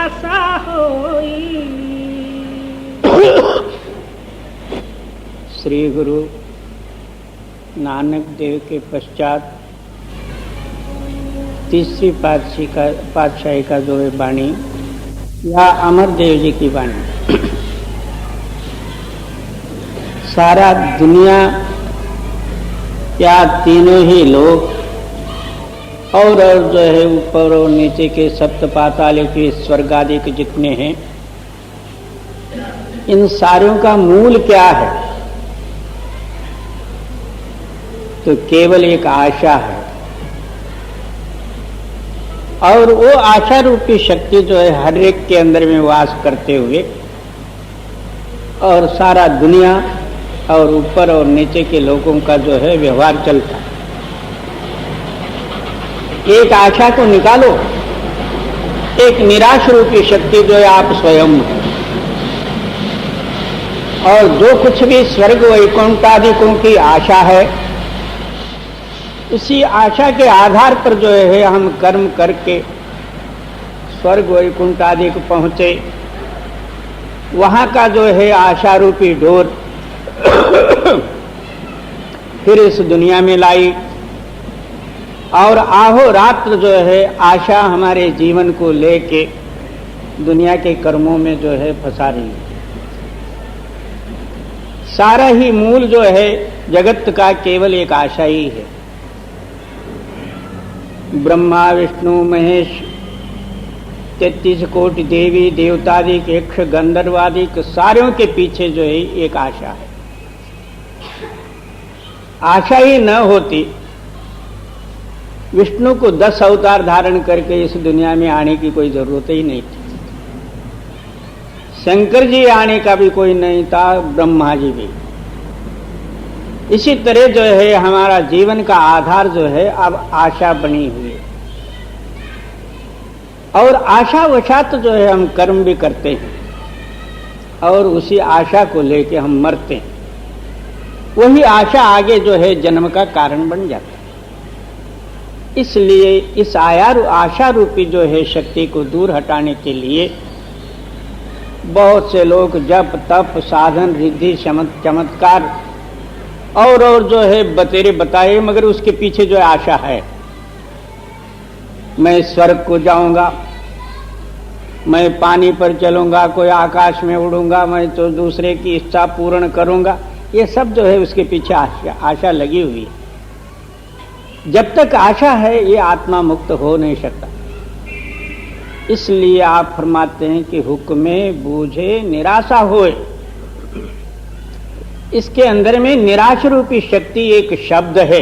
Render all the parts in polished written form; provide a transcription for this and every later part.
निराशा होई। श्री गुरु नानक देव के पश्चात तीसरी पातशाही का जो है वाणी या अमरदेव जी की वाणी, सारा दुनिया या तीनों ही लोग और जो है ऊपर और नीचे के सप्त पाताल के स्वर्ग आदि के जितने हैं, इन सारों का मूल क्या है? तो केवल एक आशा है। और वो आशा रूपी शक्ति जो है हर एक के अंदर में वास करते हुए और सारा दुनिया और ऊपर और नीचे के लोगों का जो है व्यवहार चलता है। एक आशा को निकालो, एक निराश रूपी शक्ति जो है आप स्वयं, और जो कुछ भी स्वर्ग वैकुंठ आदिकों की आशा है, उसी आशा के आधार पर जो है हम कर्म करके स्वर्ग वैकुंठ आदि को पहुंचे। वहां का जो है आशा रूपी डोर फिर इस दुनिया में लाई और आहोरात्र जो है आशा हमारे जीवन को लेके दुनिया के कर्मों में जो है फंसा रही है। सारा ही मूल जो है जगत का केवल एक आशा ही है। ब्रह्मा विष्णु महेश 33 कोटि देवी देवतादि यक्ष गंधर्वादि सारों के पीछे जो है एक आशा है। आशा ही न होती, विष्णु को 10 अवतार धारण करके इस दुनिया में आने की कोई जरूरत ही नहीं थी। शंकर जी आने का भी कोई नहीं था, ब्रह्मा जी भी। इसी तरह जो है हमारा जीवन का आधार जो है अब आशा बनी हुई है, और आशावशात जो है हम कर्म भी करते हैं और उसी आशा को लेके हम मरते हैं। वही आशा आगे जो है जन्म का कारण बन जाता है। इसलिए इस आशा रूपी जो है शक्ति को दूर हटाने के लिए बहुत से लोग जप तप साधन रिद्धि चमत्कार और जो है बतेरे बताए, मगर उसके पीछे जो आशा है, मैं स्वर्ग को जाऊंगा, मैं पानी पर चलूंगा, कोई आकाश में उड़ूंगा, मैं तो दूसरे की इच्छा पूर्ण करूंगा, ये सब जो है उसके पीछे आशा लगी हुई है। जब तक आशा है ये आत्मा मुक्त हो नहीं सकता। इसलिए आप फरमाते हैं कि हुक्मे बूझे निराशा होए। इसके अंदर में निराश रूपी शक्ति एक शब्द है,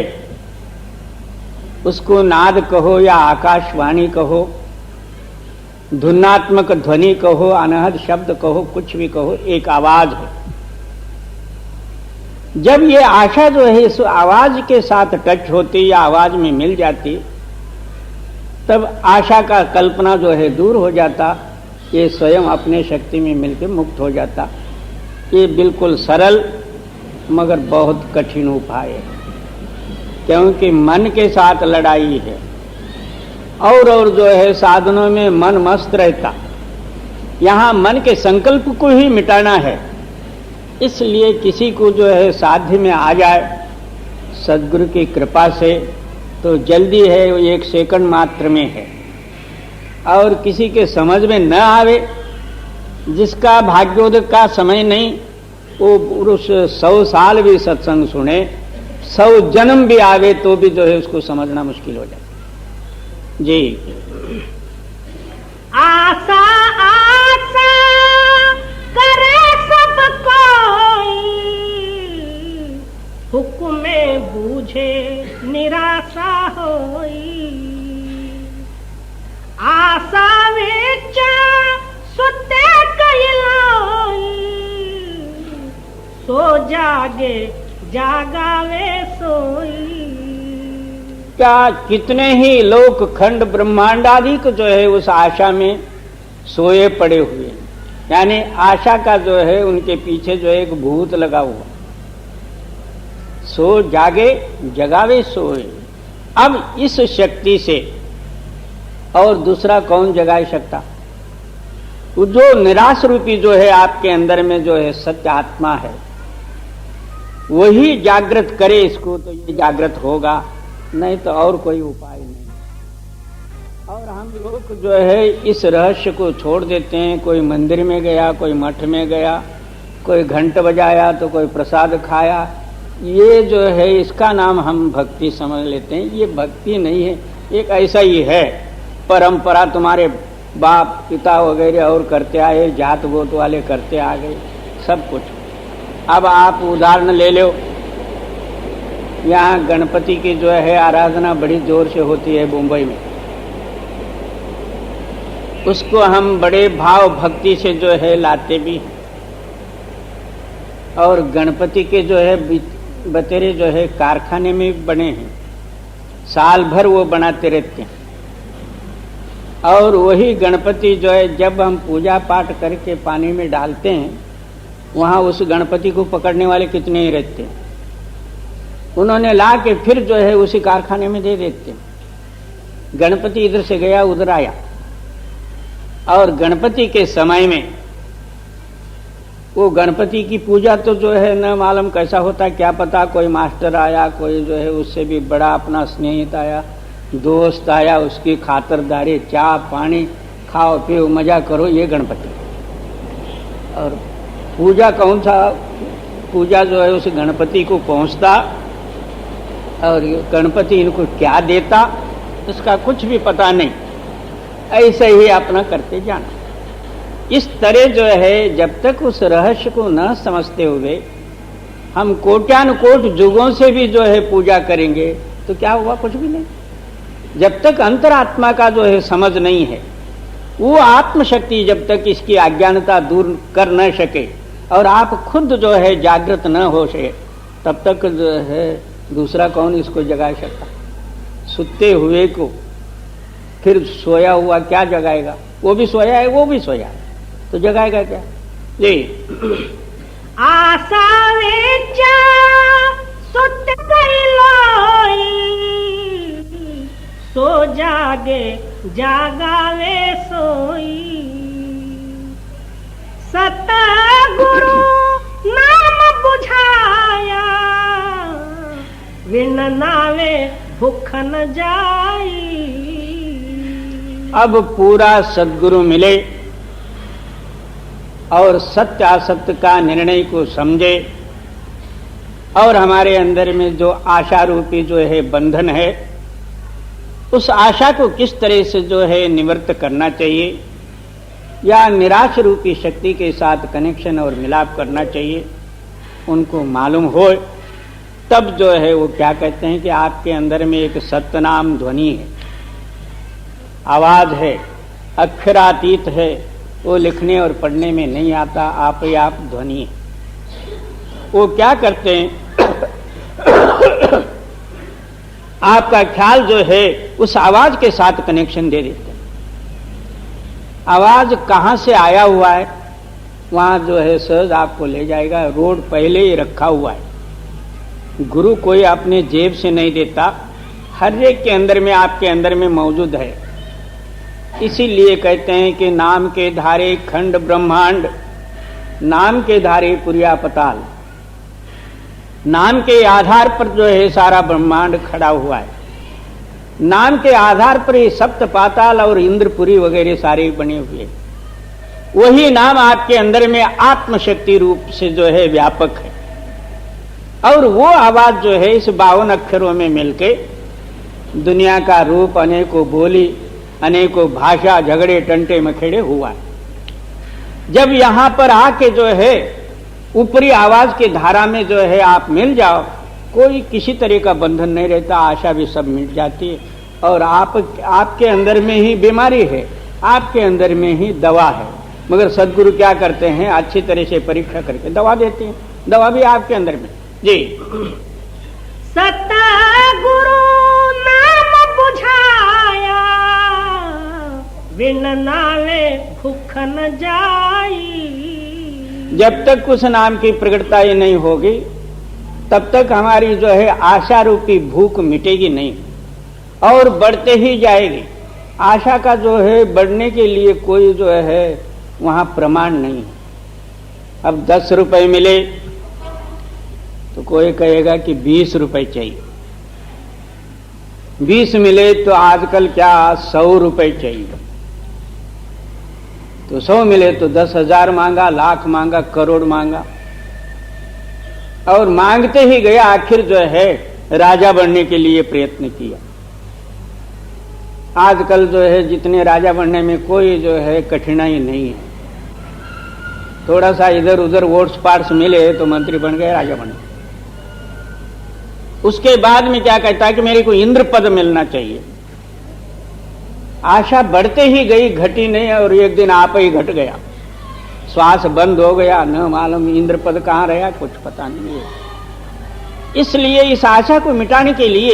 उसको नाद कहो या आकाशवाणी कहो, धुनात्मक ध्वनि कहो, अनहद शब्द कहो, कुछ भी कहो, एक आवाज है। जब ये आशा जो है इस आवाज के साथ टच होती या आवाज में मिल जाती, तब आशा का कल्पना जो है दूर हो जाता, ये स्वयं अपने शक्ति में मिलकर मुक्त हो जाता। ये बिल्कुल सरल मगर बहुत कठिन उपाय है, क्योंकि मन के साथ लड़ाई है और जो है साधनों में मन मस्त रहता। यहाँ मन के संकल्प को ही मिटाना है। इसलिए किसी को जो है साध्य में आ जाए सद्गुरु की कृपा से तो जल्दी है, वो 1 सेकंड मात्र में है। और किसी के समझ में न आवे, जिसका भाग्योदय का समय नहीं, वो पुरुष 100 साल भी सत्संग सुने, 100 जन्म भी आवे तो भी जो है उसको समझना मुश्किल हो जाता। जी आशा आशा करे सब कोई, हुक्मे बूझे निराशा होई। आशा विच सुते कैलाई, सो जागे जागावे सोई। क्या कितने ही लोक खंड ब्रह्मांड आदि को जो है उस आशा में सोए पड़े हुए, यानी आशा का जो है उनके पीछे जो है एक भूत लगा हुआ। सो जागे जगावे सोए। अब इस शक्ति से और दूसरा कौन जगा सकता? वो जो निराश रूपी जो है आपके अंदर में जो है सत्य आत्मा है, वही जागृत करे इसको, तो ये जागृत होगा, नहीं तो और कोई उपाय नहीं। और हम लोग जो है इस रहस्य को छोड़ देते हैं। कोई मंदिर में गया, कोई मठ में गया, कोई घंट बजाया तो कोई प्रसाद खाया, ये जो है इसका नाम हम भक्ति समझ लेते हैं। ये भक्ति नहीं है, एक ऐसा ही है परंपरा, तुम्हारे बाप पिता वगैरह और करते आए, जात गोत वाले करते आ गए सब कुछ। अब आप उदाहरण ले लो, यहाँ गणपति की जो है आराधना बड़ी जोर से होती है मुंबई में, उसको हम बड़े भाव भक्ति से जो है लाते भी हैं। और गणपति के जो है बतेरे जो है कारखाने में बने हैं, साल भर वो बनाते रहते हैं। और वही गणपति जो है जब हम पूजा पाठ करके पानी में डालते हैं, वहां उस गणपति को पकड़ने वाले कितने ही रहते हैं, उन्होंने ला के फिर जो है उसी कारखाने में दे देते हैं। गणपति इधर से गया उधर आया। और गणपति के समय में वो गणपति की पूजा तो जो है न मालूम कैसा होता, क्या पता, कोई मास्टर आया, कोई जो है उससे भी बड़ा अपना स्नेहित आया, दोस्त आया, उसकी खातरदारी, चाय पानी खाओ पियो मजा करो, ये गणपति। और पूजा कौन सा पूजा जो है उस गणपति को पहुंचता, और गणपति इनको क्या देता उसका कुछ भी पता नहीं, ऐसे ही अपना करते जाना। इस तरह जो है जब तक उस रहस्य को न समझते हुए हम कोट्यानुकोट युगों से भी जो है पूजा करेंगे तो क्या हुआ, कुछ भी नहीं। जब तक अंतरात्मा का जो है समझ नहीं है, वो आत्मशक्ति जब तक इसकी अज्ञानता दूर कर न सके और आप खुद जो है जागृत न हो सके, तब तक जो है दूसरा कौन इसको जगा सकता। सुते हुए को फिर सोया हुआ क्या जगाएगा, वो भी सोया है वो भी सोया है, तो जगाएगा क्या जी। आशा वेचा सुत गई लोई, सो जागे जागावे सोई। सतगुरु नाम बुझाया, विन नावे भूख न जाई। अब पूरा सद्गुरु मिले और सत्य असत्य का निर्णय को समझे, और हमारे अंदर में जो आशा रूपी जो है बंधन है, उस आशा को किस तरह से जो है निवृत्त करना चाहिए, या निराश रूपी शक्ति के साथ कनेक्शन और मिलाप करना चाहिए, उनको मालूम हो, तब जो है वो क्या कहते हैं कि आपके अंदर में एक सत्यनाम ध्वनि है, आवाज है, अक्षरातीत है, वो लिखने और पढ़ने में नहीं आता, आप ही आप ध्वनि है। वो क्या करते हैं आपका ख्याल जो है उस आवाज के साथ कनेक्शन दे देते हैं। आवाज कहां से आया हुआ है वहां जो है सहज आपको ले जाएगा। रोड पहले ही रखा हुआ है, गुरु कोई अपने जेब से नहीं देता, हर एक के अंदर में आपके अंदर में मौजूद है। इसीलिए कहते हैं कि नाम के धारे खंड ब्रह्मांड, नाम के धारे पुरिया पताल, नाम के आधार पर जो है सारा ब्रह्मांड खड़ा हुआ है। नाम के आधार पर ही सप्त पाताल और इंद्रपुरी वगैरह सारे बने हुए हैं। वही नाम आपके अंदर में आत्मशक्ति रूप से जो है व्यापक है, और वो आवाज जो है इस 52 अक्षरों में मिलके दुनिया का रूप, अनेकों बोली, अनेकों भाषा, झगड़े टंटे मखेड़े हुआ है। जब यहां पर आके जो है ऊपरी आवाज की धारा में जो है आप मिल जाओ, कोई किसी तरह का बंधन नहीं रहता, आशा भी सब मिट जाती है, और आपके अंदर में ही बीमारी है, आपके अंदर में ही दवा है। मगर सदगुरु क्या करते हैं, अच्छी तरह से परीक्षा करके दवा देते हैं, दवा भी आपके अंदर में जी। सतगुरु नाम बुझाया, बिन नावे भूख न जाई। जब तक उस नाम की प्रकटता ही नहीं होगी, तब तक हमारी जो है आशा रूपी भूख मिटेगी नहीं, और बढ़ते ही जाएगी। आशा का जो है बढ़ने के लिए कोई जो है वहां प्रमाण नहीं है। अब 10 रुपए मिले तो कोई कहेगा कि 20 रुपए चाहिए, 20 मिले तो आजकल क्या 100 रुपए चाहिए, तो 100 मिले तो 10,000 मांगा, लाख मांगा, करोड़ मांगा, और मांगते ही गया, आखिर जो है राजा बनने के लिए प्रयत्न किया। आजकल जो है जितने राजा बनने में कोई जो है कठिनाई नहीं है, थोड़ा सा इधर उधर वोट्स पार्ट्स मिले तो मंत्री बन गए, राजा बन गए। उसके बाद में क्या कहता है कि मेरे को इंद्र पद मिलना चाहिए। आशा बढ़ते ही गई, घटी नहीं, और एक दिन आप ही घट गया, श्वास बंद हो गया, न मालूम इंद्र पद कहां रहा, कुछ पता नहीं है। इसलिए इस आशा को मिटाने के लिए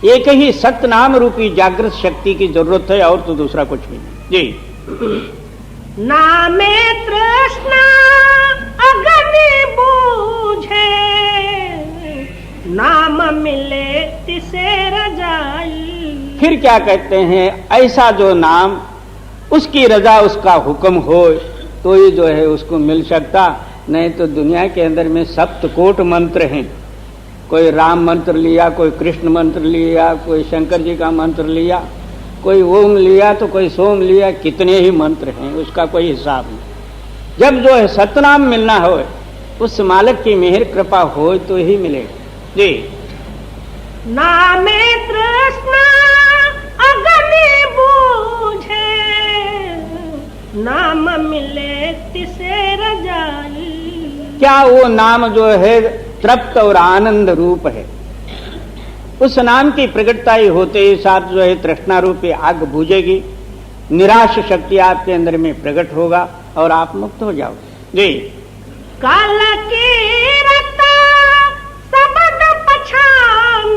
एक ही सतनाम रूपी जागृत शक्ति की जरूरत है, और तो दूसरा कुछ भी नहीं। जी। नामे तृष्णा अग्नि बूझे, नाम मिले तिसे रजाई। फिर क्या कहते हैं, ऐसा जो नाम उसकी रजा उसका हुक्म हो तो ही जो है उसको मिल सकता, नहीं तो दुनिया के अंदर में सप्तकोट मंत्र हैं। कोई राम मंत्र लिया, कोई कृष्ण मंत्र लिया, कोई शंकर जी का मंत्र लिया, कोई ओम लिया तो कोई सोम लिया, कितने ही मंत्र हैं, उसका कोई हिसाब नहीं। जब जो है सतनाम मिलना हो, उस मालिक की मेहर कृपा हो तो ही मिलेगा। जी। नामे तृष्णा अग्नि बूझे, नाम मिले तिसे रजाई। क्या वो नाम जो है तृप्त और आनंद रूप है, उस नाम की प्रकटता ही होते ही साथ जो है तृष्णा रूपी आग बुझेगी, निराश शक्ति आपके अंदर में प्रकट होगा और आप मुक्त हो जाओगे। जी। काल की रता सबद पछान,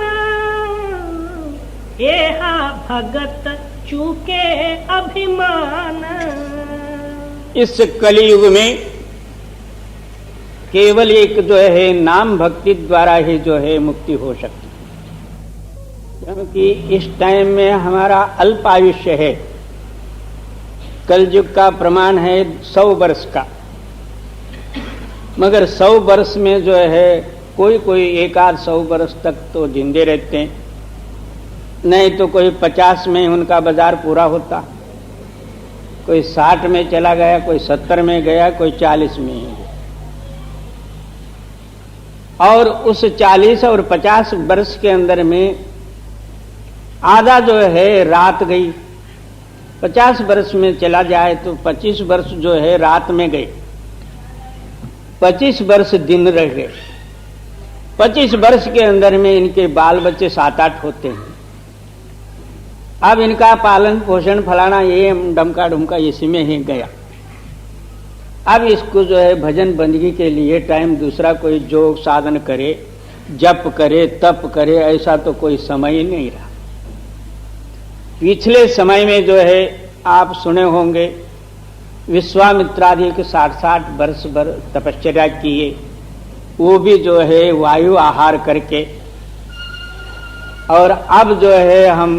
एहा भगत चूके अभिमान। इस कलियुग में केवल एक जो है नाम भक्ति द्वारा ही जो है मुक्ति हो सकती है, क्योंकि इस टाइम में हमारा अल्प आयुष्य है। कलयुग का प्रमाण है 100 वर्ष का, मगर 100 वर्ष में जो है कोई कोई एक आध 100 वर्ष तक तो जिंदे रहते हैं, नहीं तो कोई 50 में उनका बाजार पूरा होता, कोई 60 में चला गया, कोई 70 में गया, कोई 40 में ही गया। और उस 40 और 50 वर्ष के अंदर में आधा जो है रात गई, 50 वर्ष में चला जाए तो 25 वर्ष जो है रात में गए, 25 वर्ष दिन रह गए। 25 वर्ष के अंदर में इनके बाल बच्चे 7-8 होते हैं। अब इनका पालन पोषण फलाना ये डमका डुमका इसी में ही गया। अब इसको जो है भजन बंदगी के लिए टाइम दूसरा कोई जोग साधन करे, जप करे, तप करे, ऐसा तो कोई समय ही नहीं रहा। पिछले समय में जो है आप सुने होंगे विश्वामित्रादि के 60-60 वर्ष भर तपश्चर्या किए, वो भी जो है वायु आहार करके। और अब जो है हम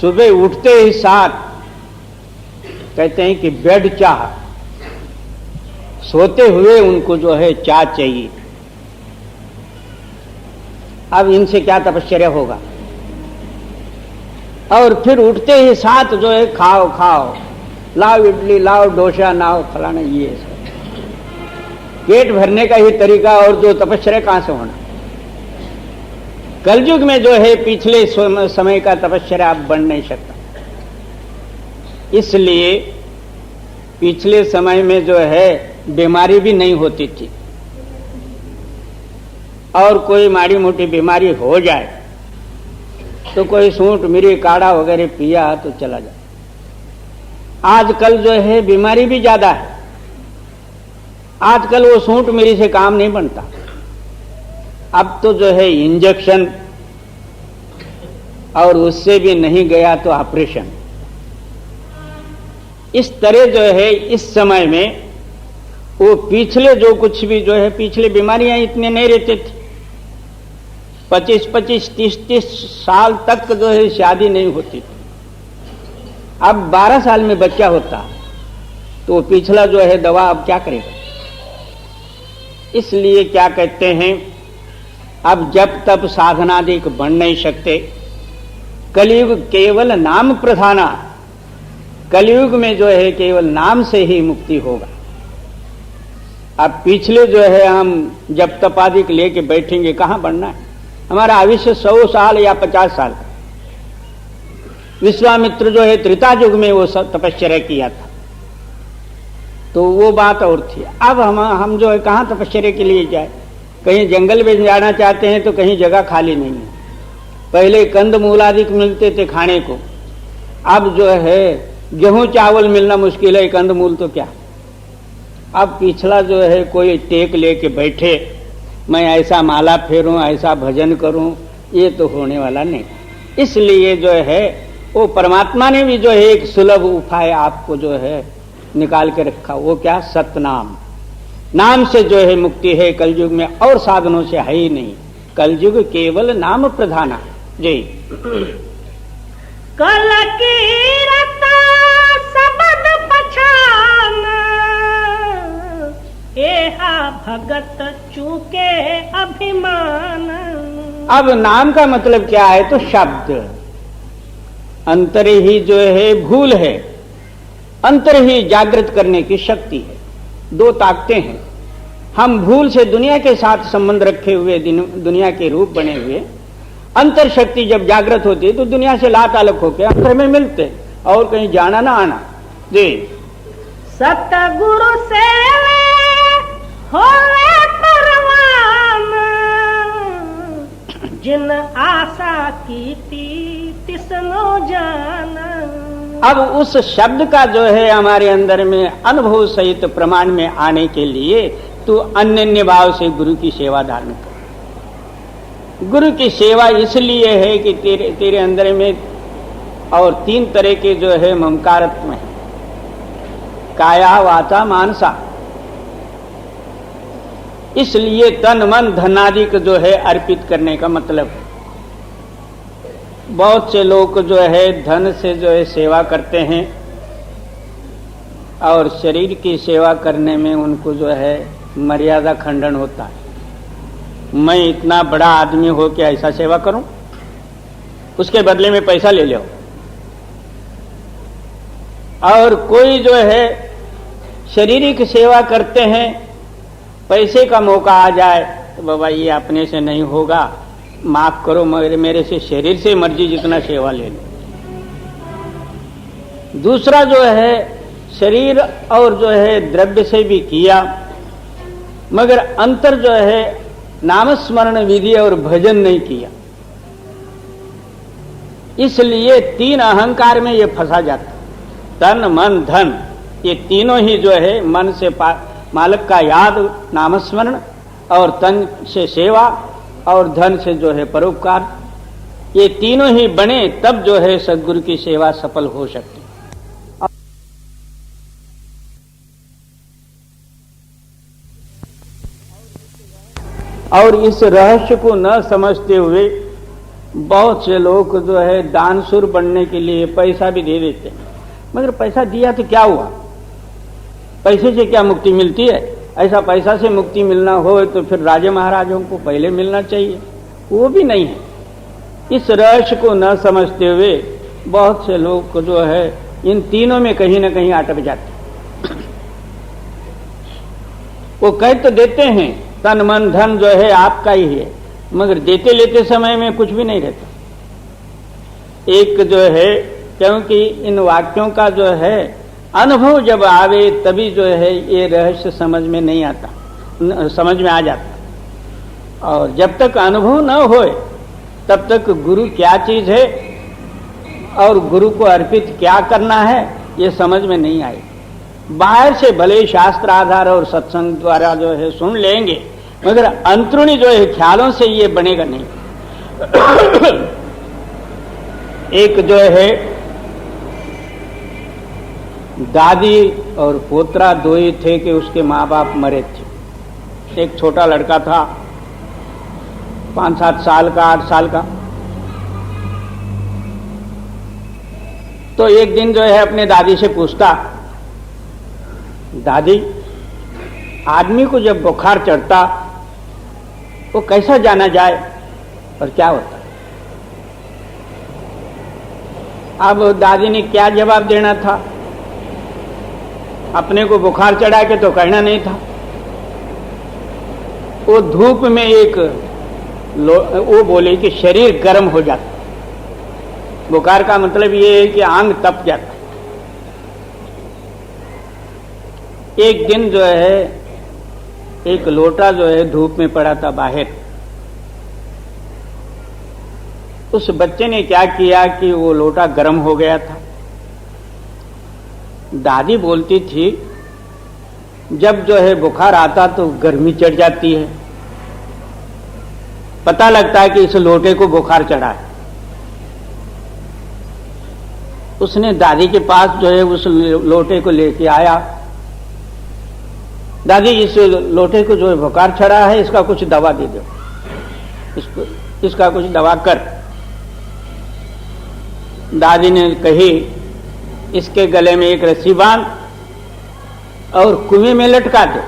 सुबह उठते ही साथ कहते हैं कि बेड चाह, सोते हुए उनको जो है चाह चाहिए। अब इनसे क्या तपश्चर्या होगा। और फिर उठते ही साथ जो है खाओ खाओ, लाओ इडली, लाओ डोसा, लाओ फलाना, ये सब पेट भरने का ही तरीका, और जो तपश्चर्या कहां से होना। कलयुग में जो है पिछले समय का तपश्चर्या अब बन नहीं सकता। इसलिए पिछले समय में जो है बीमारी भी नहीं होती थी, और कोई माड़ी मोटी बीमारी हो जाए तो कोई सूंठ मिरी काढ़ा वगैरह पिया तो चला जाए। आजकल जो है बीमारी भी ज्यादा है, आजकल वो सूंठ मिरी से काम नहीं बनता। अब तो जो है इंजेक्शन, और उससे भी नहीं गया तो ऑपरेशन। इस तरह जो है इस समय में वो पिछले जो कुछ भी जो है पिछले बीमारियां इतने नहीं रहते थे। 25-25, 30-30 साल तक जो है शादी नहीं होती थी। अब 12 साल में बच्चा होता तो पिछला जो है दवा अब क्या करेगा। इसलिए क्या कहते हैं, अब जब तब साधनादिक बढ़ नहीं सकते, कलयुग केवल नाम प्रधाना, कलयुग में जो है केवल नाम से ही मुक्ति होगा। अब पिछले जो है हम जब तपादिक लेके बैठेंगे, कहां बढ़ना है। हमारा आयुष्य 100 साल या 50 साल। विश्वामित्र जो है त्रेता युग में वो सब तपस्या किया था, तो वो बात और थी। अब हम जो है कहां तपस्या के लिए जाए, कहीं जंगल में जाना चाहते हैं तो कहीं जगह खाली नहीं है। पहले कंद मूलादिक मिलते थे खाने को, अब जो है गेहूं चावल मिलना मुश्किल है, कंद मूल तो क्या। अब पिछला जो है कोई टेक लेके बैठे, मैं ऐसा माला फेरूं, ऐसा भजन करूं, ये तो होने वाला नहीं। इसलिए जो है वो परमात्मा ने भी जो है एक सुलभ उपाय आपको जो है निकाल के रखा, वो क्या, सतनाम। नाम से जो है मुक्ति है कलयुग में, और साधनों से है ही नहीं। कलयुग केवल नाम प्रधाना। जी। कल कीरता सबद पछान, एहा भगत चूके अभिमान। अब नाम का मतलब क्या है, तो शब्द। अंतर ही जो है भूल है, अंतर ही जागृत करने की शक्ति है। दो ताकतें हैं। हम भूल से दुनिया के साथ संबंध रखे हुए दुनिया के रूप बने हुए, अंतर शक्ति जब जागृत होती है तो दुनिया से लातालक होकर अंतर में मिलते, और कहीं जाना ना आना। जी। सतगुरु से होवे परवान, जिन आशा की तिसनो जान। अब उस शब्द का जो है हमारे अंदर में अनुभव सहित प्रमाण में आने के लिए तू अन्य भाव से गुरु की सेवा धारण कर। गुरु की सेवा इसलिए है कि तेरे अंदर में और 3 तरह के जो है ममकारत्व है, काया वाचा मानसा। इसलिए तन मन धनादिक जो है अर्पित करने का मतलब है। बहुत से लोग जो है धन से जो है सेवा करते हैं, और शरीर की सेवा करने में उनको जो है मर्यादा खंडन होता है। मैं इतना बड़ा आदमी हो के ऐसा सेवा करूं, उसके बदले में पैसा ले लो। और कोई जो है शारीरिक सेवा करते हैं, पैसे का मौका आ जाए तो बाबा ये अपने से नहीं होगा, माफ करो, मेरे से शरीर से मर्जी जितना सेवा ले लो। दूसरा जो है शरीर और जो है द्रव्य से भी किया, मगर अंतर जो है नामस्मरण विधि और भजन नहीं किया। इसलिए 3 अहंकार में ये फंसा जाता। तन मन धन, ये तीनों ही जो है मन से मालिक का याद नामस्मरण, और तन से सेवा, और धन से जो है परोपकार, ये तीनों ही बने तब जो है सद्गुरु की सेवा सफल हो सकती। और इस रहस्य को न समझते हुए बहुत से लोग जो है दानशूर बनने के लिए पैसा भी दे देते हैं, मगर पैसा दिया तो क्या हुआ, पैसे से क्या मुक्ति मिलती है। ऐसा पैसा से मुक्ति मिलना हो तो फिर राजे महाराजों को पहले मिलना चाहिए, वो भी नहीं है। इस रहस्य को न समझते हुए बहुत से लोग जो है इन तीनों में कहीं न कहीं अटक जाते। वो कह तो देते हैं तन मन धन जो है आपका ही है, मगर देते लेते समय में कुछ भी नहीं रहता। एक जो है, क्योंकि इन वाक्यों का जो है अनुभव जब आवे तभी जो है ये रहस्य समझ में नहीं आता, समझ में आ जाता। और जब तक अनुभव न होए तब तक गुरु क्या चीज है और गुरु को अर्पित क्या करना है ये समझ में नहीं आए। बाहर से भले शास्त्र आधार और सत्संग द्वारा जो है सुन लेंगे, मगर अंतरुणी जो है ख्यालों से ये बनेगा नहीं। एक जो है दादी और पोतरा दो ही थे कि उसके माँ बाप मरे थे। एक छोटा लड़का था 5-7 साल का, 8 साल का। तो एक दिन जो है अपने दादी से पूछता, दादी आदमी को जब बुखार चढ़ता वो कैसा जाना जाए और क्या होता है? अब दादी ने क्या जवाब देना था? अपने को बुखार चढ़ा के तो कहना नहीं था। वो धूप में वो बोले कि शरीर गर्म हो जाता। बुखार का मतलब ये है कि आंग तप जाता। एक दिन जो है एक लोटा जो है धूप में पड़ा था बाहर। उस बच्चे ने क्या किया कि वो लोटा गर्म हो गया था। दादी बोलती थी जब जो है बुखार आता तो गर्मी चढ़ जाती है, पता लगता है कि इस लोटे को बुखार चढ़ा है। उसने दादी के पास जो है उस लोटे को लेके आया। दादी इस लोटे को जो है बुखार चढ़ा है, इसका कुछ दवा दे दो, इसका कुछ दवा कर। दादी ने कही इसके गले में एक रस्सी बांध और कुएं में लटका दो,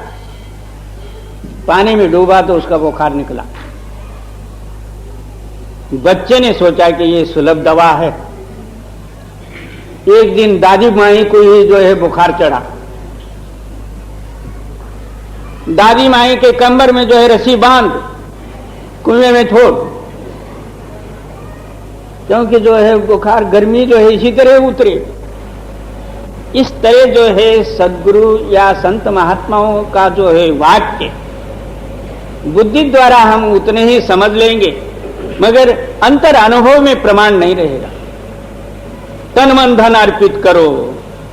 पानी में डूबा तो उसका बुखार निकला। बच्चे ने सोचा कि ये सुलभ दवा है। एक दिन दादी माई को ही जो है बुखार चढ़ा। दादी माई के कमर में जो है रस्सी बांध कुएं में छोड़, क्योंकि जो है बुखार गर्मी जो है इसी तरह उतरे। इस तरह जो है सद्गुरु या संत महात्माओं का जो है वाक्य बुद्धि द्वारा हम उतने ही समझ लेंगे, मगर अंतर अनुभव में प्रमाण नहीं रहेगा। तन मन धन अर्पित करो,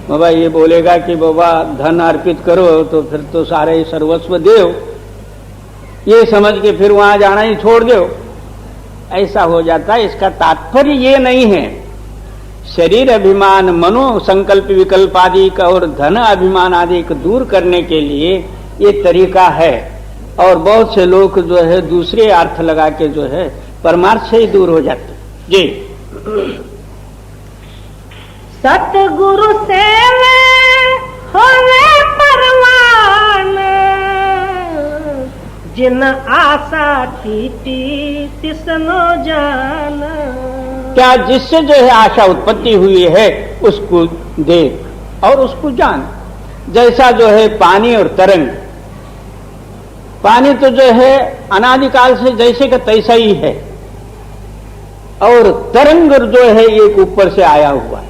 बाबा ये बोलेगा कि बाबा धन अर्पित करो तो फिर तो सारे सर्वस्व देव, ये समझ के फिर वहां जाना ही छोड़ दो, ऐसा हो जाता है। इसका तात्पर्य ये नहीं है। शरीर अभिमान, मनो संकल्प विकल्प आदि का और धन अभिमान आदि को दूर करने के लिए ये तरीका है। और बहुत से लोग जो है दूसरे अर्थ लगा के जो है परमार्थ से ही दूर हो जाते। जी सतगुरु सेवे होवे परवान, जिन आशा टीटी तिसनो जान। क्या जिससे जो है आशा उत्पत्ति हुई है उसको देख और उसको जान। जैसा जो है पानी और तरंग, पानी तो जो है अनादिकाल से जैसे का तैसा ही है, और तरंग जो है एक ऊपर से आया हुआ है।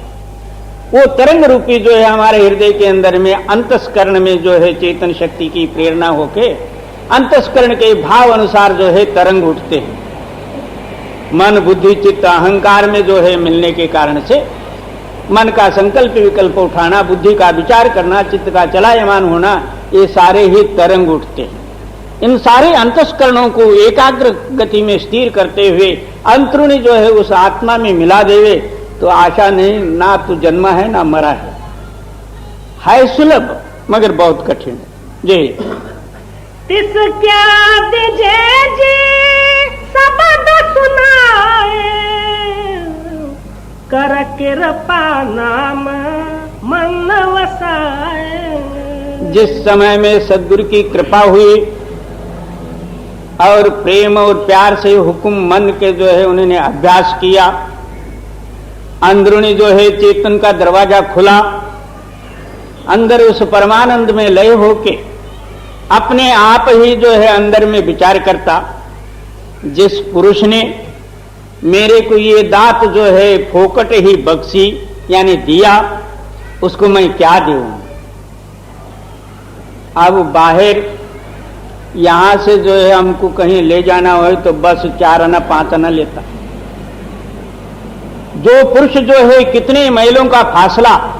वो तरंग रूपी जो है हमारे हृदय के अंदर में अंतस्करण में जो है चेतन शक्ति की प्रेरणा होके अंतस्करण के भाव अनुसार जो है तरंग उठते हैं। मन बुद्धि चित्त अहंकार में जो है मिलने के कारण से मन का संकल्प विकल्प उठाना, बुद्धि का विचार करना, चित्त का चलायमान होना, ये सारे ही तरंग उठते हैं। इन सारे अंतस्करणों को एकाग्र गति में स्थिर करते हुए अंतरुणी जो है उस आत्मा में मिला देवे तो आशा नहीं, ना तो जन्मा है ना मरा है सुलभ मगर बहुत कठिन है। जी तिस क्या दिजे जी सबद सुनाए, कर कृपा नाम मन वसाए। जिस समय में सद्गुरु की कृपा हुई और प्रेम और प्यार से हुक्म मन के जो है उन्होंने अभ्यास किया, अंदरूनी जो है चेतन का दरवाजा खुला, अंदर उस परमानंद में लय होके अपने आप ही जो है अंदर में विचार करता, जिस पुरुष ने मेरे को ये दात जो है फोकट ही बख्शी यानी दिया, उसको मैं क्या दूं। अब बाहर यहां से जो है हमको कहीं ले जाना हो तो बस 4 आना 5 आना लेता। जो पुरुष जो है कितने माइलों का फासला,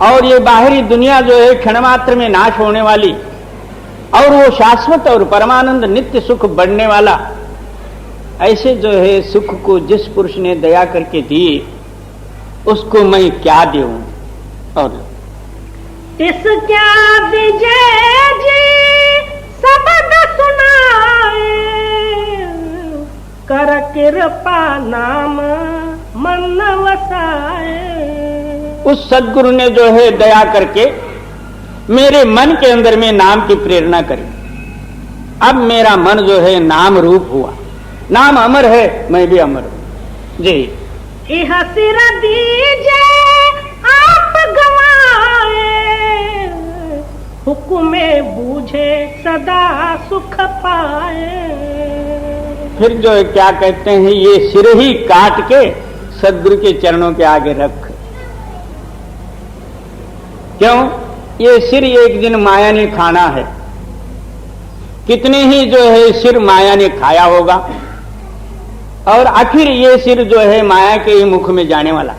और ये बाहरी दुनिया जो है क्षण मात्र में नाश होने वाली, और वो शाश्वत और परमानंद नित्य सुख बढ़ने वाला, ऐसे जो है सुख को जिस पुरुष ने दया करके दिए उसको मैं क्या दूं। और तिस क्या दिजे जी सबद सुनाए, कर कृपा नाम मन न वसाए। उस सद्गुरु ने जो है दया करके मेरे मन के अंदर में नाम की प्रेरणा करी। अब मेरा मन जो है नाम रूप हुआ, नाम अमर है, मैं भी अमर हूं। जी। इह सिर दीजे आप गवाए, हुक्मे बूझे सदा सुख पाए। फिर जो है क्या कहते हैं, ये सिर ही काट के सद्गुरु के चरणों के आगे रख। क्यों? ये सिर एक दिन माया ने खाना है। कितने ही जो है सिर माया ने खाया होगा, और आखिर ये सिर जो है माया के ही मुख में जाने वाला।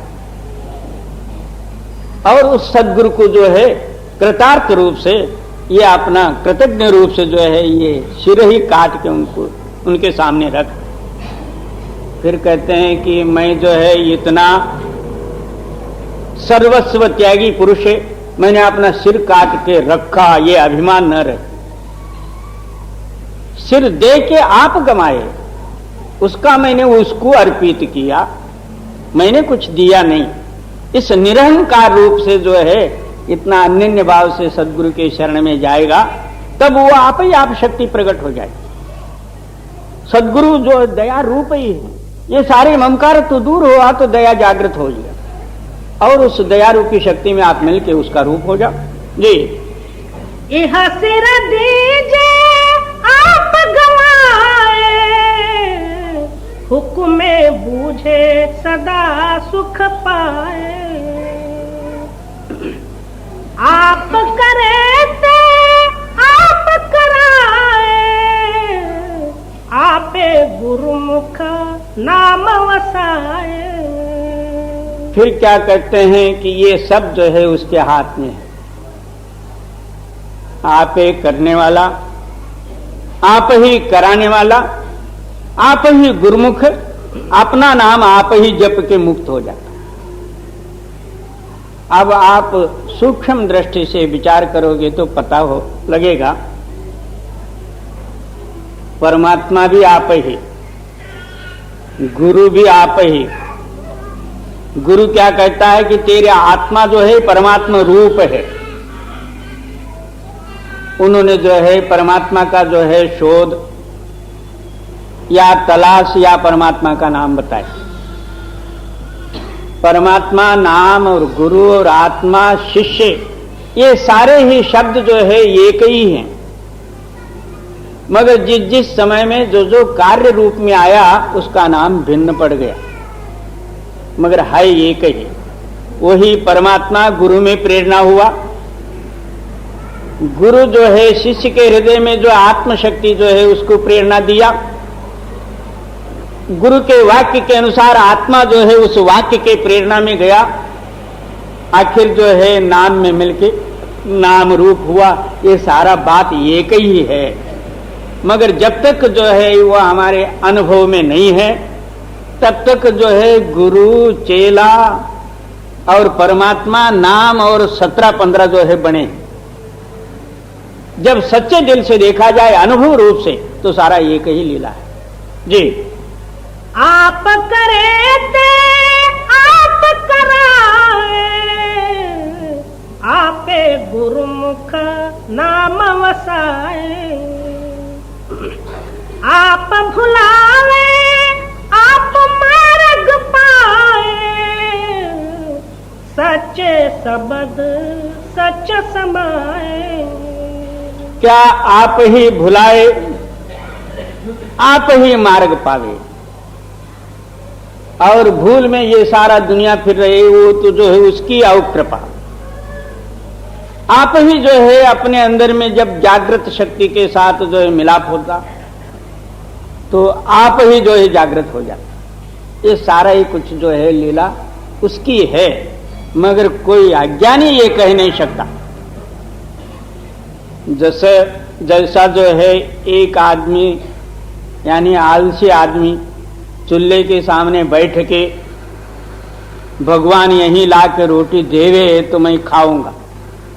और उस सद्गुरु को जो है कृतार्थ रूप से, ये अपना कृतज्ञ रूप से जो है ये सिर ही काट के उनको उनके सामने रख। फिर कहते हैं कि मैं जो है इतना सर्वस्व त्यागी पुरुष है, मैंने अपना सिर काट के रखा, ये अभिमान न रहे। सिर दे के आप गमाए, उसका मैंने उसको अर्पित किया, मैंने कुछ दिया नहीं। इस निरहंकार रूप से जो है इतना अनन्य भाव से सद्गुरु के शरण में जाएगा, तब वो आप ही आप शक्ति प्रकट हो जाएगी। सद्गुरु जो दया रूप ही है, ये सारे ममकार तो दूर हुआ तो दया जागृत हो गया, और उस दया रूपी शक्ति में आप मिलके उसका रूप हो जाओ। जी। इह सिर दीजे आप गवाए, हुक्मे बूझे सदा सुख पाए। आप करे ते आप कराए, आपे गुरुमुख नाम वसाए। फिर क्या कहते हैं कि ये सब जो है उसके हाथ में है। आप ही करने वाला, आप ही कराने वाला, आप ही गुरुमुख, अपना नाम आप ही जप के मुक्त हो जाता। अब आप सूक्ष्म दृष्टि से विचार करोगे तो पता हो लगेगा, परमात्मा भी आप ही, गुरु भी आप ही। गुरु क्या कहता है कि तेरे आत्मा जो है परमात्मा रूप है। उन्होंने जो है परमात्मा का जो है शोध या तलाश या परमात्मा का नाम बताया। परमात्मा नाम और गुरु और आत्मा शिष्य, ये सारे ही शब्द जो है एक ही हैं, मगर जिस जिस समय में जो जो कार्य रूप में आया उसका नाम भिन्न पड़ गया, मगर है एक ही। वही परमात्मा गुरु में प्रेरणा हुआ। गुरु जो है शिष्य के हृदय में जो आत्मशक्ति जो है उसको प्रेरणा दिया। गुरु के वाक्य के अनुसार आत्मा जो है उस वाक्य के प्रेरणा में गया, आखिर जो है नाम में मिलके नाम रूप हुआ। ये सारा बात एक ही है, मगर जब तक जो है वह हमारे अनुभव में नहीं है तब तक जो है गुरु चेला और परमात्मा नाम और 17-15 जो है बने। जब सच्चे दिल से देखा जाए अनुभव रूप से तो सारा एक ही लीला है। जी। आप करे ते आप कराए, आपे गुरुमुख नाम वसाए। आप भुलावे आप मार्ग पाए, सच्चे शब्द सच समाए। क्या आप ही भुलाए आप ही मार्ग पावे, और भूल में ये सारा दुनिया फिर रहे वो तो जो है उसकी अवकृपा। आप ही जो है अपने अंदर में जब जागृत शक्ति के साथ जो है मिलाप होता तो आप ही जो है जागृत हो जाता। ये सारा ही कुछ जो है लीला उसकी है, मगर कोई अज्ञानी ये कह नहीं सकता। जैसा जो है एक आदमी यानी आलसी आदमी चूल्हे के सामने बैठ के भगवान यहीं ला के रोटी देवे तो मैं खाऊंगा,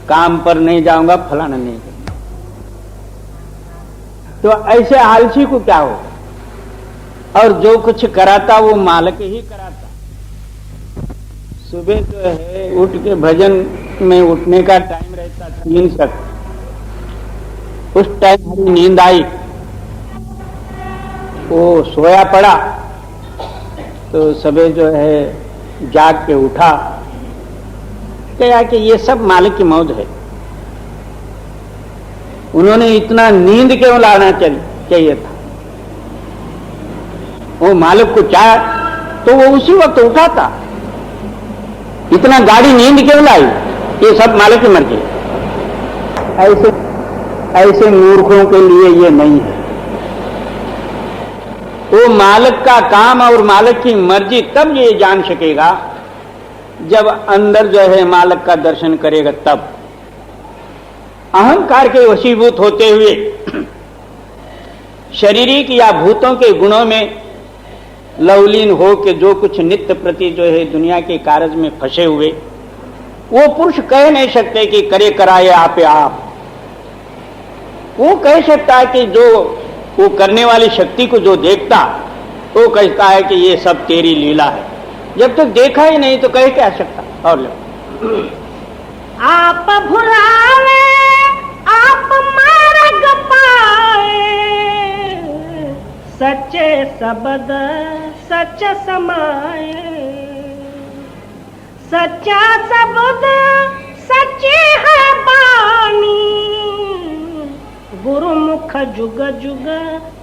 काम पर नहीं जाऊंगा, फलाना नहीं करूंगा, तो ऐसे आलसी को क्या हो। और जो कुछ कराता वो मालिक ही कराता। सुबह जो है उठ के भजन में उठने का टाइम रहता 3 तक, उस टाइम हरी नींद आई, वो सोया पड़ा, तो सुबह जो है जाग के उठा, कहा कि ये सब मालिक की मौज है, उन्होंने इतना नींद क्यों लाना चाहिए था। वो मालिक को चाह तो वो उसी वक्त उठा था, इतना गाड़ी नींद क्यों लाई, ये सब मालिक की मर्जी। ऐसे मूर्खों के लिए ये नहीं है। वो मालिक का काम और मालिक की मर्जी तब ये जान सकेगा जब अंदर जो है मालिक का दर्शन करेगा। तब अहंकार के वशीभूत होते हुए शारीरिक या भूतों के गुणों में लवलीन हो के जो कुछ नित्य प्रति जो है दुनिया के कार्य में फंसे हुए, वो पुरुष कह नहीं सकते कि करे कराए आपे आप। वो कह सकता है कि जो वो करने वाली शक्ति को जो देखता, वो कहता है कि ये सब तेरी लीला है। जब तक देखा ही नहीं तो कह क्या सकता। और लो आप भुलावे आप मार्ग पाए, सच्चे सबद सच समाए, सच्चा सबद सच्ची है बानी, गुरुमुख जुग जुग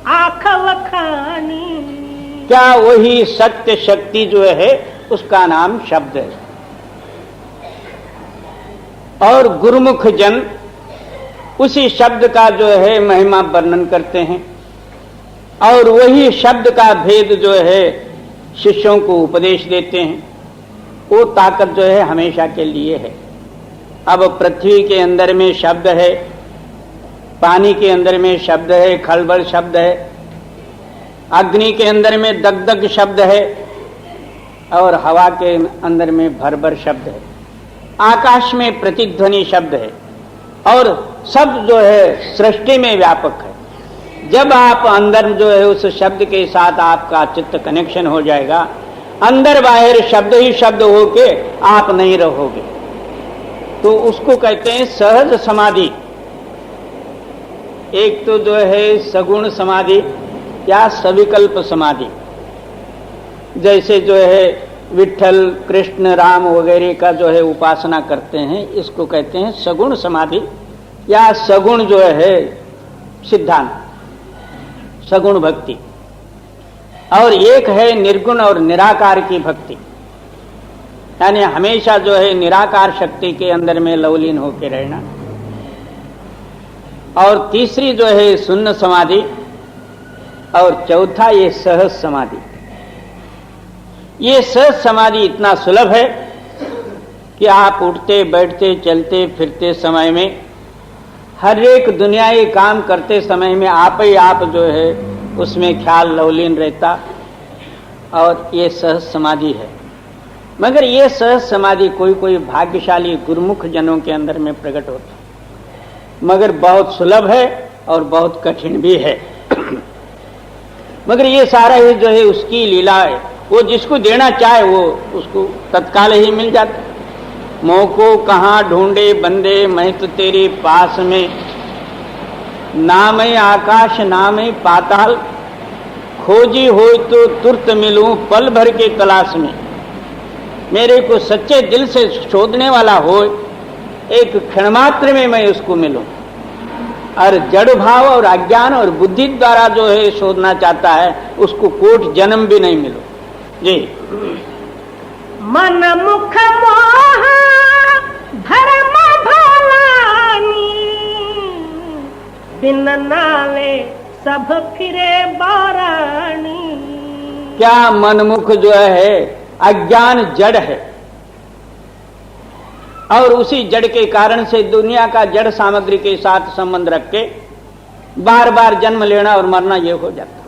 आँख लखानी। क्या वही सत्य शक्ति जो है उसका नाम शब्द है, और गुरुमुख जन उसी शब्द का जो है महिमा वर्णन करते हैं, और वही शब्द का भेद जो है शिष्यों को उपदेश देते हैं। वो ताकत जो है हमेशा के लिए है। अब पृथ्वी के अंदर में शब्द है, पानी के अंदर में शब्द है, खलबल शब्द है, अग्नि के अंदर में दगदग शब्द है, और हवा के अंदर में भरभर शब्द है, आकाश में प्रतिध्वनि शब्द है, और सब जो है सृष्टि में व्यापक है। जब आप अंदर जो है उस शब्द के साथ आपका चित्त कनेक्शन हो जाएगा, अंदर बाहर शब्द ही शब्द होके आप नहीं रहोगे, तो उसको कहते हैं सहज समाधि। एक तो जो है सगुण समाधि या सविकल्प समाधि, जैसे जो है विठल कृष्ण राम वगैरह का जो है उपासना करते हैं, इसको कहते हैं सगुण समाधि या सगुण जो है सिद्धांत, सगुण भक्ति। और एक है निर्गुण और निराकार की भक्ति, यानी हमेशा जो है निराकार शक्ति के अंदर में लवलीन होकर रहना। और तीसरी जो है शून्य समाधि, और चौथा ये सहज समाधि। ये सहज समाधि इतना सुलभ है कि आप उठते बैठते चलते फिरते समय में, हर एक दुनियाई काम करते समय में आप ही आप जो है उसमें ख्याल लवलीन रहता, और ये सहज समाधि है। मगर ये सहज समाधि कोई कोई भाग्यशाली गुरुमुख जनों के अंदर में प्रकट होता, मगर बहुत सुलभ है और बहुत कठिन भी है। मगर ये सारा ही जो है उसकी लीला है, वो जिसको देना चाहे वो उसको तत्काल ही मिल जाता। मोह को कहाँ ढूंढे बंदे, मैं तो तेरे पास में, नाम है आकाश नाम है पाताल, खोजी हो तो तुरत मिलूं पल भर के तलाश में। मेरे को सच्चे दिल से शोधने वाला हो, एक क्षण मात्र में मैं उसको मिलूं। और जड़ भाव और अज्ञान और बुद्धि द्वारा जो है शोधना चाहता है, उसको कोट जन्म भी नहीं मिलो। जी मन मुख मोह धर्म भलानी, बिन नाले सब फिरे बारानी। क्या मनमुख जो है अज्ञान जड़ है, और उसी जड़ के कारण से दुनिया का जड़ सामग्री के साथ संबंध रख के बार बार जन्म लेना और मरना ये हो जाता।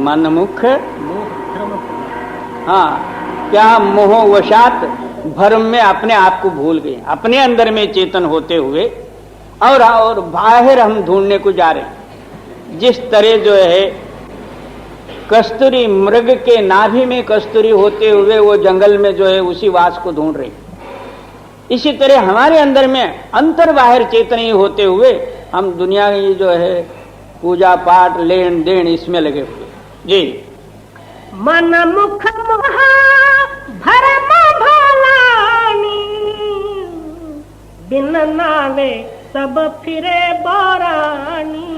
मनमुख हाँ, क्या मोहवशात भ्रम में अपने आप को भूल गए, अपने अंदर में चेतन होते हुए, और बाहर हम ढूंढने को जा रहे हैं। जिस तरह जो है कस्तूरी मृग के नाभि में कस्तूरी होते हुए वो जंगल में जो है उसी वास को ढूंढ रही। इसी तरह हमारे अंदर में अंतर बाहर चेतनी होते हुए हम दुनिया की जो है पूजा पाठ लेन देन इसमें लगे हुए। जी। मन मुख मोहा भरम भोलानी, बिन नावे सब फिरे बोरानी।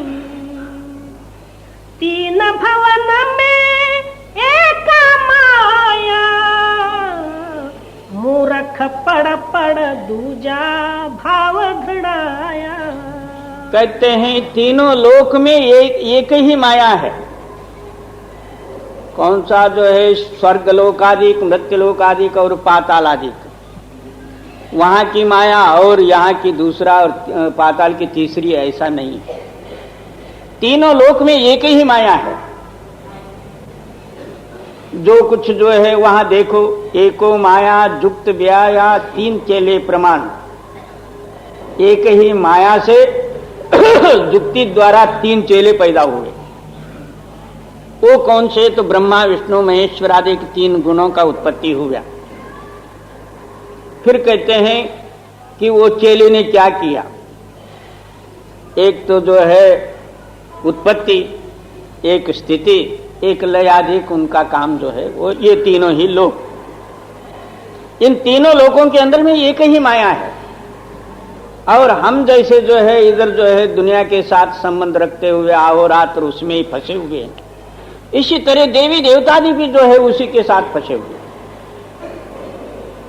तीन भवन में एक माया, मूर्ख पड़ पड़ दूजा भाव दृढ़ाया। कहते हैं तीनों लोक में एक ही माया है। कौन सा? जो है स्वर्ग लोकादिक, मृत्यु लोकादिक और पाताल आदिक। वहां की माया और यहाँ की दूसरा और पाताल की तीसरी, ऐसा नहीं है। तीनों लोक में एक ही माया है। जो कुछ जो है वहां देखो, एको माया जुक्त व्याया तीन चेले प्रमाण। एक ही माया से जुक्ति द्वारा तीन चेले पैदा हुए। वो कौन से? तो ब्रह्मा विष्णु महेश्वर आदि के तीन गुणों का उत्पत्ति हुआ। फिर कहते हैं कि वो चेले ने क्या किया। एक तो जो है उत्पत्ति, एक स्थिति, एक लय आदि उनका काम जो है वो ये तीनों ही लोक। इन तीनों लोगों के अंदर में एक ही माया है। और हम जैसे जो है इधर जो है दुनिया के साथ संबंध रखते हुए अहोरात्र उसमें ही फंसे हुए हैं, इसी तरह देवी देवतादि भी जो है उसी के साथ फंसे हुए।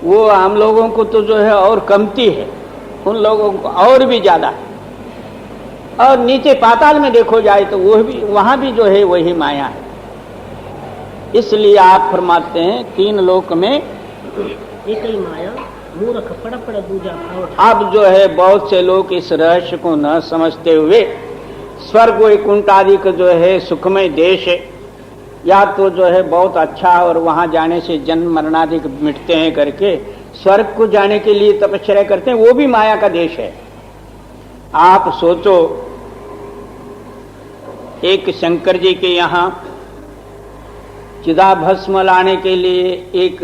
वो हम लोगों को तो जो है और कमती है, उन लोगों को और भी ज्यादा है। और नीचे पाताल में देखो जाए तो वो भी, वहां भी जो है वही माया है। इसलिए आप फरमाते हैं तीन लोक में एक ही माया, मूर्ख पड़ पड़ दूजा भाव। अब जो है बहुत से लोग इस रहस्य को न समझते हुए स्वर्ग वैकुंठ आदि का जो है सुखमय देश है, या तो जो है बहुत अच्छा और वहां जाने से जन्म मरणादि मिटते हैं करके स्वर्ग को जाने के लिए तपस्या करते हैं, वो भी माया का देश है। आप सोचो, एक शंकर जी के यहाँ चिदाभस्म लाने के लिए एक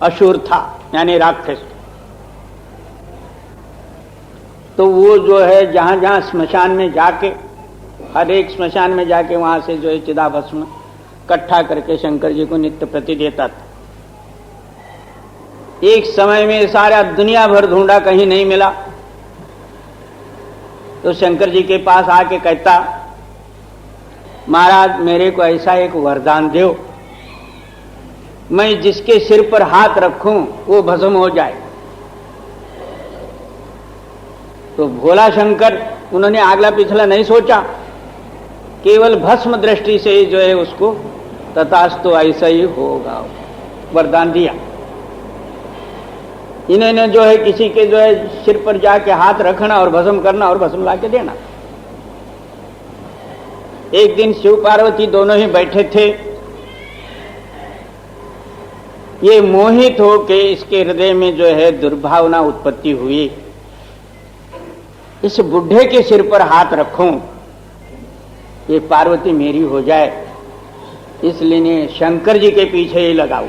असुर था, यानी राक्षस। तो वो जो है जहां जहां स्मशान में जाके, हर एक स्मशान में जाके वहां से जो है चिदाभस्म इकट्ठा करके शंकर जी को नित्य प्रति देता था। एक समय में सारा दुनिया भर ढूंढा, कहीं नहीं मिला। तो शंकर जी के पास आके कहता, महाराज मेरे को ऐसा एक वरदान दो, मैं जिसके सिर पर हाथ रखूं वो भस्म हो जाए। तो भोला शंकर, उन्होंने आगला पिछला नहीं सोचा, केवल भस्म दृष्टि से ही जो है उसको तथास्तु ऐसा ही होगा वरदान दिया। इन्होंने जो है किसी के जो है सिर पर जाके हाथ रखना और भस्म करना और भस्म लाके देना। एक दिन शिव पार्वती दोनों ही बैठे थे। ये मोहित हो के इसके हृदय में जो है दुर्भावना उत्पत्ति हुई, इस बुढ़े के सिर पर हाथ रखूं, ये पार्वती मेरी हो जाए। इसलिए शंकर जी के पीछे ही लगाओ।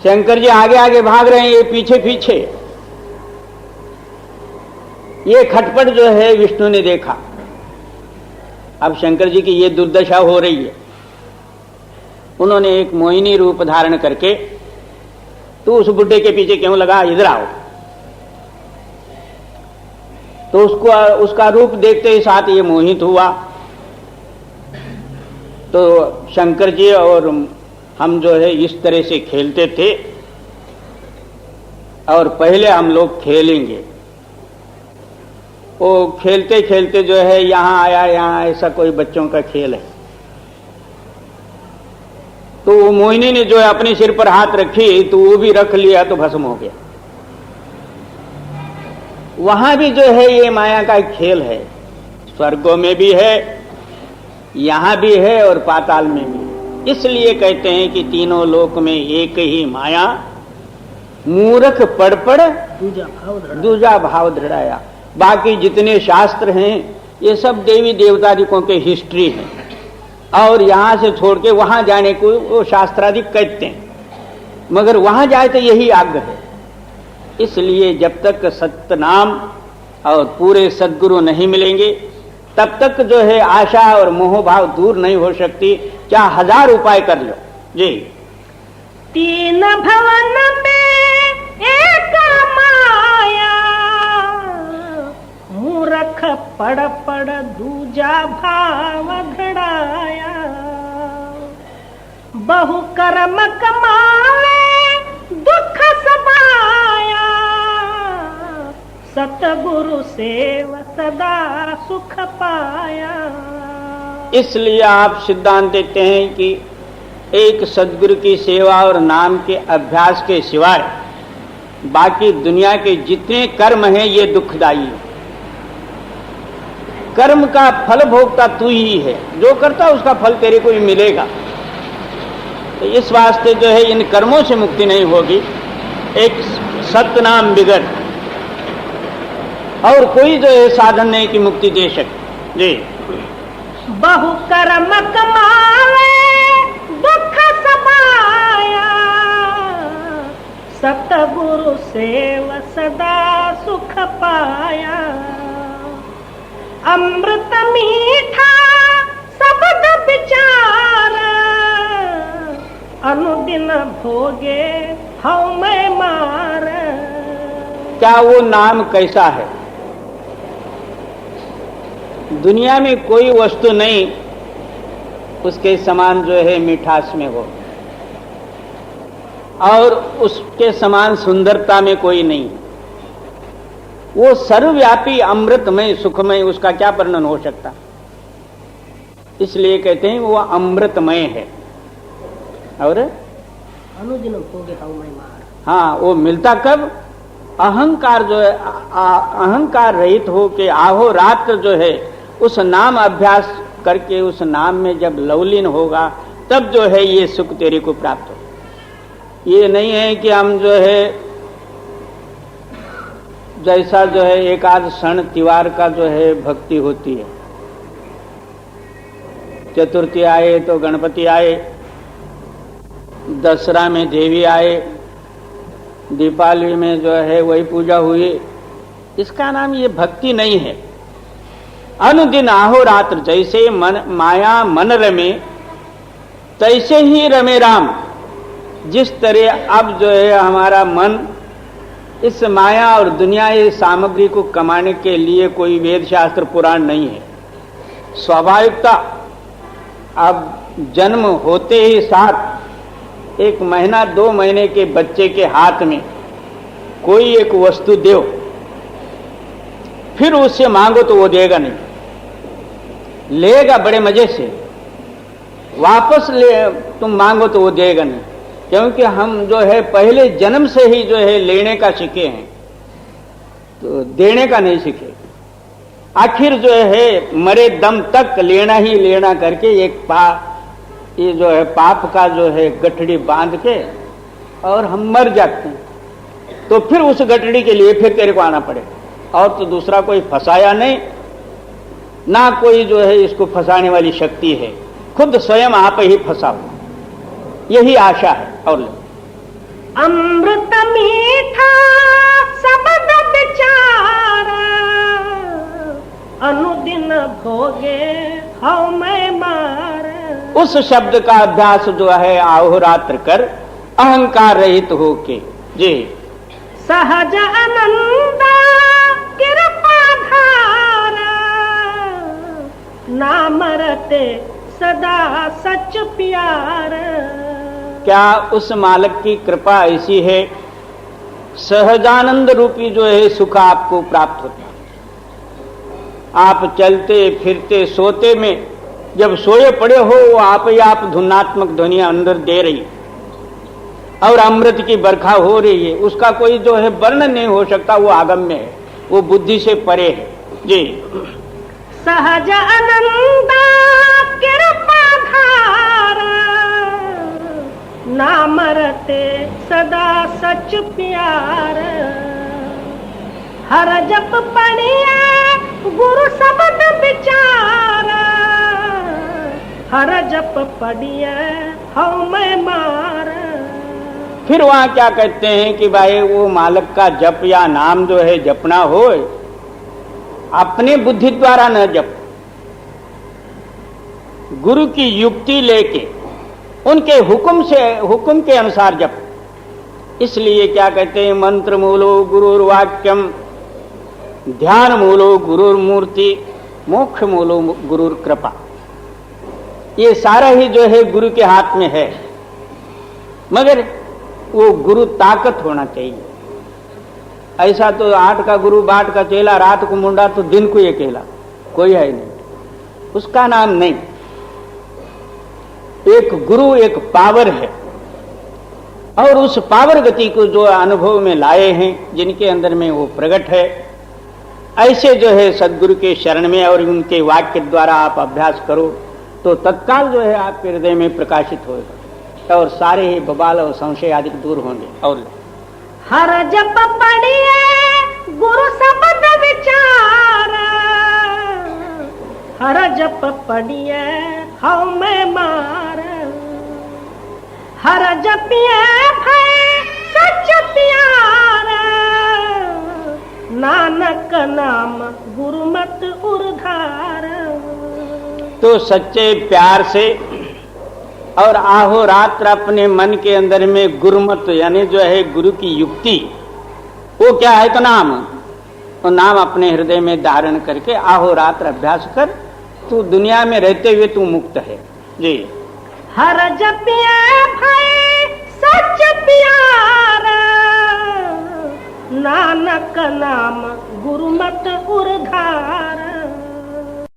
शंकर जी आगे आगे भाग रहे हैं, ये पीछे पीछे। ये खटपट जो है विष्णु ने देखा। अब शंकर जी की ये दुर्दशा हो रही है। उन्होंने एक मोहिनी रूप धारण करके, तू उस बुड्ढे के पीछे क्यों लगा, इधर आओ। तो उसका रूप देखते ही साथ ये मोहित हुआ। तो शंकर जी और हम जो है इस तरह से खेलते थे, और पहले हम लोग खेलेंगे। वो खेलते खेलते जो है यहां आया, यहां ऐसा कोई बच्चों का खेल है। तो वो मोहिनी ने जो है अपने सिर पर हाथ रखी, तो वो भी रख लिया, तो भस्म हो गया। वहां भी जो है ये माया का एक खेल है। स्वर्गों में भी है, यहां भी है, और पाताल में भी। इसलिए कहते हैं कि तीनों लोक में एक ही माया, मूर्ख पड़ पड़ दूजा भाव दृढ़ाया। बाकी जितने शास्त्र हैं ये सब देवी देवतादिकों के हिस्ट्री है, और यहां से छोड़ के वहां जाने को वो शास्त्रादि कहते हैं, मगर वहां जाए तो यही आग्रह है। इसलिए जब तक सत्य नाम और पूरे सद्गुरु नहीं मिलेंगे तब तक जो है आशा और मोह भाव दूर नहीं हो सकती, क्या 1000 उपाय कर लो। जी, 3 भवन में एक माया, मूर्ख पड़ पड़ दूजा भाव घड़ाया, बहु कर्म कमावे दुख सबाया, सतगुरु सेव सदा सुख पाया। इसलिए आप सिद्धांत देते हैं कि एक सद्गुरु की सेवा और नाम के अभ्यास के सिवाय बाकी दुनिया के जितने कर्म हैं ये दुखदायी है। कर्म का फल भोगता तू ही है, जो करता उसका फल तेरे को ही मिलेगा। तो इस वास्ते जो है इन कर्मों से मुक्ति नहीं होगी, एक सतनाम बिगड़ और कोई जो है साधन नहीं कि मुक्ति दे सके। जी, बहु कर्म कमावे दुख सबाया, सतगुरु सेव सदा सुख पाया, अमृत मीठा शब्द विचार, अनुदिन भोगे हऊ मैं मार। क्या वो नाम कैसा है? दुनिया में कोई वस्तु नहीं उसके समान जो है मिठास में हो, और उसके समान सुंदरता में कोई नहीं। वो सर्वव्यापी अमृतमय सुखमय, उसका क्या वर्णन हो सकता। इसलिए कहते हैं वो अमृतमय है। और अनुदिन भोगे हऊ मैं मार। हाँ, वो मिलता कब? अहंकार जो है अहंकार रहित हो के आहो रात जो है उस नाम अभ्यास करके उस नाम में जब लवलीन होगा तब जो है ये सुख तेरे को प्राप्त हो। ये नहीं है कि हम जो है जैसा जो है एक आध क्षण त्योहार का जो है भक्ति होती है, चतुर्थी आए तो गणपति आए, दसरा में देवी आए, दीपावली में जो है वही पूजा हुई, इसका नाम ये भक्ति नहीं है। अनुदिन अहोरात्र जैसे मन माया मन रमे तैसे ही रमे राम। जिस तरह अब जो है हमारा मन इस माया और दुनिया ये सामग्री को कमाने के लिए कोई वेद शास्त्र पुराण नहीं है। स्वाभाविकता अब जन्म होते ही साथ 1 महीना 2 महीने के बच्चे के हाथ में कोई एक वस्तु दो, फिर उससे मांगो तो वो देगा नहीं, लेगा बड़े मजे से, वापस ले तुम मांगो तो वो देगा नहीं, क्योंकि हम जो है पहले जन्म से ही जो है लेने का सीखे हैं, तो देने का नहीं सीखे। आखिर जो है मरे दम तक लेना ही लेना करके ये जो है पाप का जो है गठड़ी बांध के और हम मर जाते हैं। तो फिर उस गठड़ी के लिए फिर तेरे को आना पड़ेगा, और तो दूसरा कोई फंसाया नहीं, ना कोई जो है इसको फंसाने वाली शक्ति है, खुद स्वयं आप ही फंसाओ, यही आशा है। और अमृत मीठा शब्द विचार, अनुदिन भोगे हऊ मैं मार। उस शब्द का अभ्यास जो है अहोरात्र कर अहंकार रहित होके। जी, सहज आनंद कृपा धारा, नाम रते सदा सच प्यार। क्या उस मालिक की कृपा ऐसी है, सहजानंद रूपी जो है सुख आपको प्राप्त होता है। आप चलते फिरते सोते में जब सोए पड़े हो वो आप ही आप धुनात्मक ध्वनियां अंदर दे रही और अमृत की बरखा हो रही है, उसका कोई जो है वर्णन नहीं हो सकता, वो आगम्य है, वो बुद्धि से परे है। जी, सहज आनंद कृपा धारा, नाम रते सदा सच प्यार। हर जप पढ़िए गुरु शब्द विचारा, हर जप पढ़िए हऊ मैं मार। फिर वहां क्या कहते हैं कि भाई वो मालक का जप या नाम जो है जपना हो, अपने बुद्धि द्वारा न जप, गुरु की युक्ति लेके उनके हुक्म के अनुसार जप। इसलिए क्या कहते हैं, मंत्र मूलो गुरुर्वाक्यम, ध्यान मूलो गुरुर्मूर्ति, मोक्ष मूलो गुरुर कृपा। ये सारा ही जो है गुरु के हाथ में है, मगर वो गुरु ताकत होना चाहिए। ऐसा तो 8 का गुरु 8 का चेला, रात को मुंडा तो दिन को ये केला, कोई है नहीं, उसका नाम नहीं। एक गुरु एक पावर है, और उस पावर गति को जो अनुभव में लाए हैं, जिनके अंदर में वो प्रकट है, ऐसे जो है सदगुरु के शरण में और उनके वाक्य द्वारा आप अभ्यास करो तो तत्काल जो है आपके हृदय में प्रकाशित होगा और सारे ही बवाल और संशय आदि दूर होंगे। और हर जप पढ़िए गुरु शब्द विचारा, हर जप पढ़िए हऊ मैं मार। हर जपिए भय सच प्यारा, नानक नाम गुरुमत उर्धार। तो सच्चे प्यार से और आहो रात्र अपने मन के अंदर में गुरुमत यानी जो है गुरु की युक्ति, वो क्या है तो नाम, वो नाम अपने हृदय में धारण करके आहो रात्र अभ्यास कर, तू दुनिया में रहते हुए तू मुक्त है जी। हर जपिए भय सच प्यारा, नानक नाम गुरुमत उर्धार।